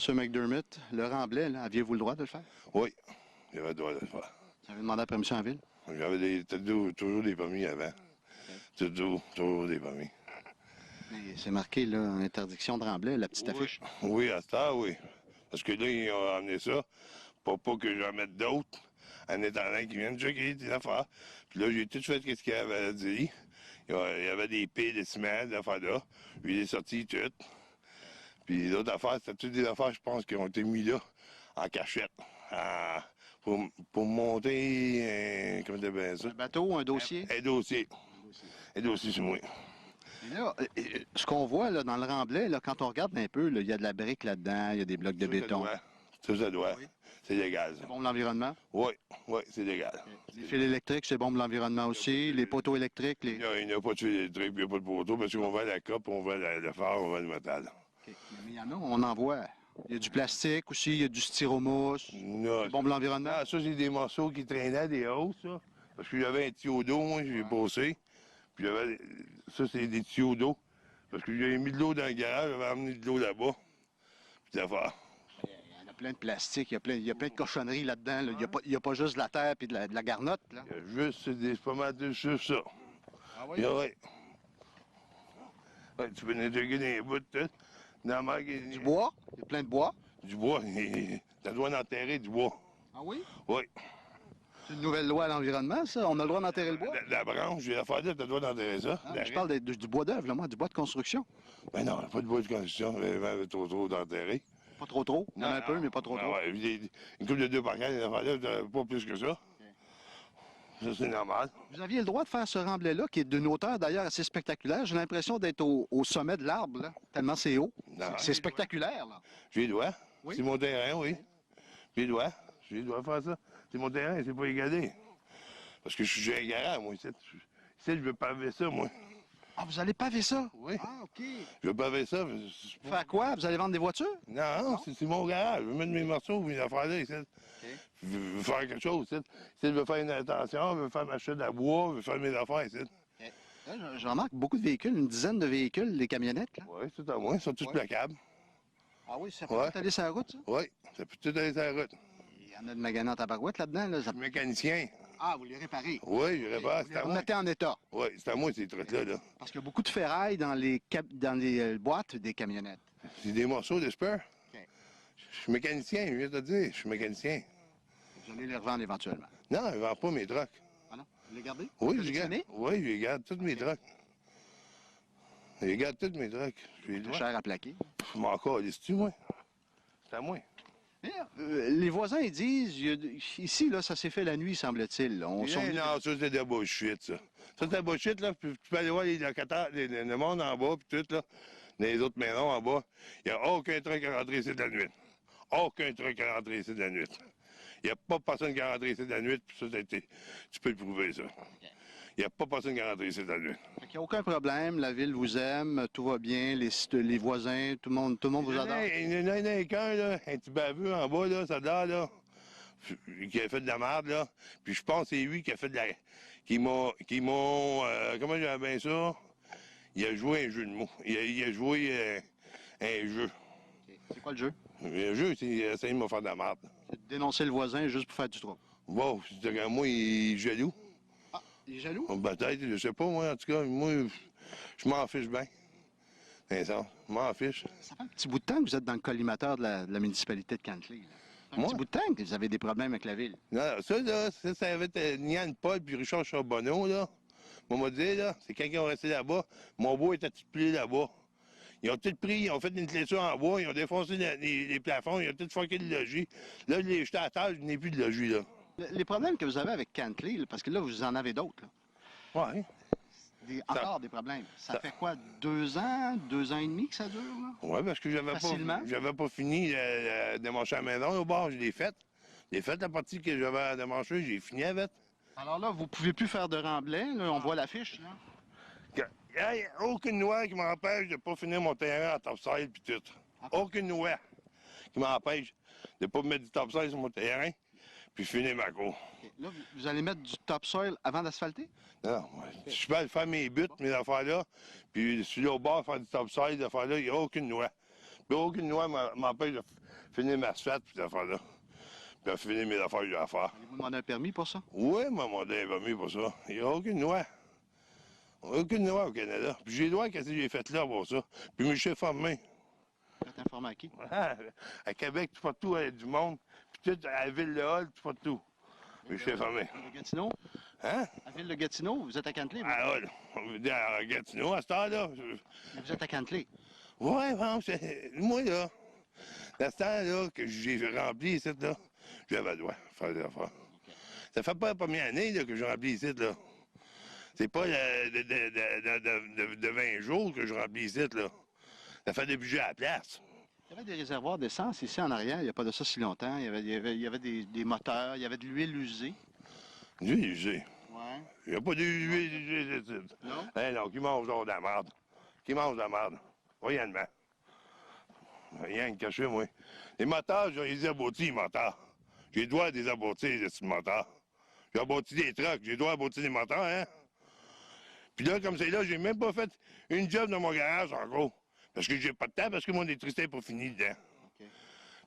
Monsieur McDermott, le Remblai, là, aviez-vous le droit de le faire? Oui, j'avais le droit de le faire. Vous avez demandé la permission en ville? J'avais toujours des permis avant. Toujours des permis. Mais c'est marqué, là, interdiction de Remblai, la petite affiche. Oui, à ce temps, oui. Parce que là, ils ont amené ça pour pas que j'en mette d'autres en attendant qu'ils viennent checker des affaires. Puis là, j'ai tout fait ce qu'il y avait à dire. Il y avait des piles de ciment, des affaires là. Puis il est sorti toutes. Puis l'autre affaire, c'était toutes des affaires, je pense, qui ont été mis là en cachette. Pour monter, comment t'appelles ça? Un bateau, un dossier? Un dossier. Un dossier, c'est moi. Et là, ce qu'on voit là, dans le Remblai, là, quand on regarde un peu, là, il y a de la brique là-dedans, il y a des blocs de béton. Ça doit. Oui. C'est légal. C'est bon pour l'environnement? Oui, c'est légal. Les fils électriques, c'est bon pour l'environnement aussi. Les poteaux électriques, Il n'y a pas de fil électrique, il n'y a pas de poteau, parce qu'on vend la cope, on vend le phare, on vend le métal. Okay. Mais il y en a, on en voit. Il y a du plastique aussi, il y a du styromousse. C'est bon pour l'environnement? Ah, ça, c'est des morceaux qui traînaient des hausses, ça. Parce que j'avais un tuyau d'eau, moi, j'ai passé. Puis ça, c'est des tuyaux d'eau. Parce que j'avais mis de l'eau dans le garage, j'avais amené de l'eau là-bas. Puis d'affaires. Il y en a plein de plastique, il y a plein de cochonneries là-dedans. Là. Il n'y a pas juste de la terre et de la garnotte. Là. Il y a juste, c'est pas mal de juste ça. Ah oui? Ouais, tu peux nettoyer des bouts, tout. Du bois? Il y a plein de bois? Du bois, t'as le droit d'enterrer du bois. Ah oui? Oui. C'est une nouvelle loi à l'environnement, ça? On a le droit d'enterrer le bois? La branche, j'ai l'affaire là, t'as le droit d'enterrer ça. Ah, je parle du bois d'œuvre, là, moi, du bois de construction. Ben non, pas de bois de construction, trop d'enterrer. Pas trop? Il y en a un peu, mais pas trop. Ouais, une couple de 2 par 4, là, pas plus que ça. Okay. Ça, c'est normal. Vous aviez le droit de faire ce remblai-là, qui est d'une hauteur d'ailleurs assez spectaculaire. J'ai l'impression d'être au sommet de l'arbre, là, tellement c'est haut. C'est spectaculaire, là. J'ai le droit. Oui? C'est mon terrain, oui. J'ai le droit de faire ça. C'est mon terrain, c'est pas égalé. Parce que j'ai un garage, moi, ici. Ici, je veux paver ça, moi. Ah, vous allez paver ça? Oui. Ah, OK. Je veux paver ça. Faire quoi? Vous allez vendre des voitures? Non. C'est mon garage. Je veux mettre mes morceaux, mes affaires là, ici. Okay. Je veux faire quelque chose, ici. Ici, je veux faire une intention, je veux faire ma chute à bois, je veux faire mes affaires, ici. Okay. Là, je remarque beaucoup de véhicules, une dizaine de véhicules, les camionnettes, là. Oui, c'est à moi. Ils sont tous placables. Ah oui, ça peut tout aller sur la route, ça? Oui, ça peut tout aller sur la route. Il y en a de maganants à barouette là-dedans, là. Je suis mécanicien. Ah, vous les réparez? Oui, je répare. Vous les remettez en état? Oui, c'est à moi, ces trucs-là. Là. Parce qu'il y a beaucoup de ferraille dans les boîtes des camionnettes. C'est des morceaux de spur. Okay. Je suis mécanicien, je viens de te dire. Je suis mécanicien. Vous allez les revendre éventuellement? Non, je ne vends pas mes trucks. Ah non? Vous les gardez? Oui, je garde. Oui, je garde tous mes trucks. Je garde tous mes trucks. C'est cher à plaquer. Je m'en calisse-tu, moi? C'est à moi. Mais, les voisins, ils disent, ici, là, ça s'est fait la nuit, semble-t-il. Non, ça, c'est de la bullshit, ça. Ça, c'est de la bullshit, là. Tu peux aller voir les locataires, le monde en bas, puis tout, là. Les autres maisons en bas. Il n'y a aucun truc à rentrer ici de la nuit. Aucun truc à rentrer ici de la nuit. Il n'y a pas personne qui a rentré ici de la nuit, puis ça, tu peux le prouver, ça. Il n'y a pas personne qui a rentré ici de la nuit. Il n'y a aucun problème, la ville vous aime, tout va bien, les voisins, tout le monde vous adore. Il y en a qu'un, là, un petit baveux en bas, là, ça dort, là, qui a fait de la merde, là. Puis je pense que c'est lui qui a fait de la... qui m'ont... comment j'appelle bien ça? Il a joué un jeu de mots. Il a joué un jeu. Okay. C'est quoi le jeu? Le jeu, c'est essayer de me faire de la merde. C'est de dénoncer le voisin juste pour faire du trouble. Bon, moi, il est jaloux. Ah, il est jaloux? Peut-être, je sais pas, moi, en tout cas, moi, je m'en fiche bien. Vincent, je m'en fiche. Ça fait un petit bout de temps que vous êtes dans le collimateur de la municipalité de Cantley. Un petit bout de temps que vous avez des problèmes avec la ville. Non, ça avait été Nian Paul puis Richard Charbonneau, là. Moi, m'a dit, là, c'est quand ils ont resté là-bas, mon bois était tout plié là-bas. Ils ont tout pris, ils ont fait une clôture en bois, ils ont défoncé les plafonds, ils ont tout fucké le logis. Là, je l'ai jeté à terre, je n'ai plus de logis, là. Les problèmes que vous avez avec Cantley, là, parce que là, vous en avez d'autres, là. Oui. Encore des problèmes. Ça fait quoi, 2 ans, 2 ans et demi que ça dure, là? Oui, parce que j'avais pas fini de démancher la maison au bord, je l'ai faite. J'ai fait la partie que j'avais à démancher, j'ai fini avec. Alors là, vous pouvez plus faire de remblai, là, on voit l'affiche, là. Il n'y a aucune loi qui m'empêche de ne pas finir mon terrain en topsoil puis tout. Aucune loi qui m'empêche de ne pas mettre du topsoil sur mon terrain puis finir ma cour. Okay. Là, vous allez mettre du topsoil avant d'asphalter? Non, je peux aller faire mes buts, mes affaires-là, puis je suis là au bord faire du topsoil, des affaires-là, il n'y a aucune loi. Puis aucune loi m'empêche finir ma SFAT, puis ces affaires-là. Puis finir mes affaires que j'ai à faire. Allez-vous demander un permis pour ça? Oui, moi, mon dé va mieux pour ça. Il n'y a aucune loi. Aucune loi au Canada. Puis j'ai le droit qu'est-ce que j'ai fait là pour ça. Puis je me suis formé. Vous êtes informé à qui? À Québec, tu fais tout avec du monde. Puis tout, à la ville de Hall, tu fais tout. Mais je suis informé. À Gatineau? Hein? À Ville de Gatineau, vous êtes à Cantley? À Hall. On veut dire à Gatineau, à cette heure-là. Mais vous êtes à Cantley. Ouais, bon, moi, là, dans ce temps-là que j'ai rempli ici, là, j'avais le droit de faire des affaires. Ça fait pas la première année là, que j'ai rempli ici, là. C'est pas de 20 jours que je remplis ici, là. Ça fait depuis que j'ai à la place. Il y avait des réservoirs d'essence ici en arrière, il n'y a pas de ça si longtemps. Il y avait des moteurs, il y avait de l'huile usée. L'huile usée. Ouais. Il n'y a pas d'huile usée ici. Non? Hein, non, qui mange donc de la merde. Qui mange de la merde. Voyellement. Rien que caché, moi. Les moteurs, j'ai les aboutis, les moteurs. J'ai le droit de les aboutir, ces moteurs. J'ai abouti des trucks, j'ai le droit d'aboutir des moteurs, hein? Puis là, comme c'est là, j'ai même pas fait une job dans mon garage, en gros. Parce que j'ai pas de temps, parce que mon électricité n'est pas finie dedans. OK.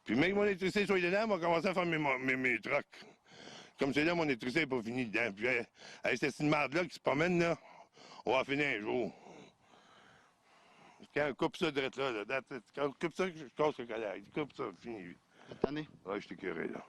Puis même que mon électricité soit dedans, on va commencer à faire mes trucks. Comme c'est là, mon électricité n'est pas finie dedans. Puis avec cette merde-là qui se promène, là, on va finir un jour. Quand on coupe ça direct là, quand on coupe ça, je casse le collègue. Coupe ça, fini. Cette année? Ouais, je t'ai curé, là.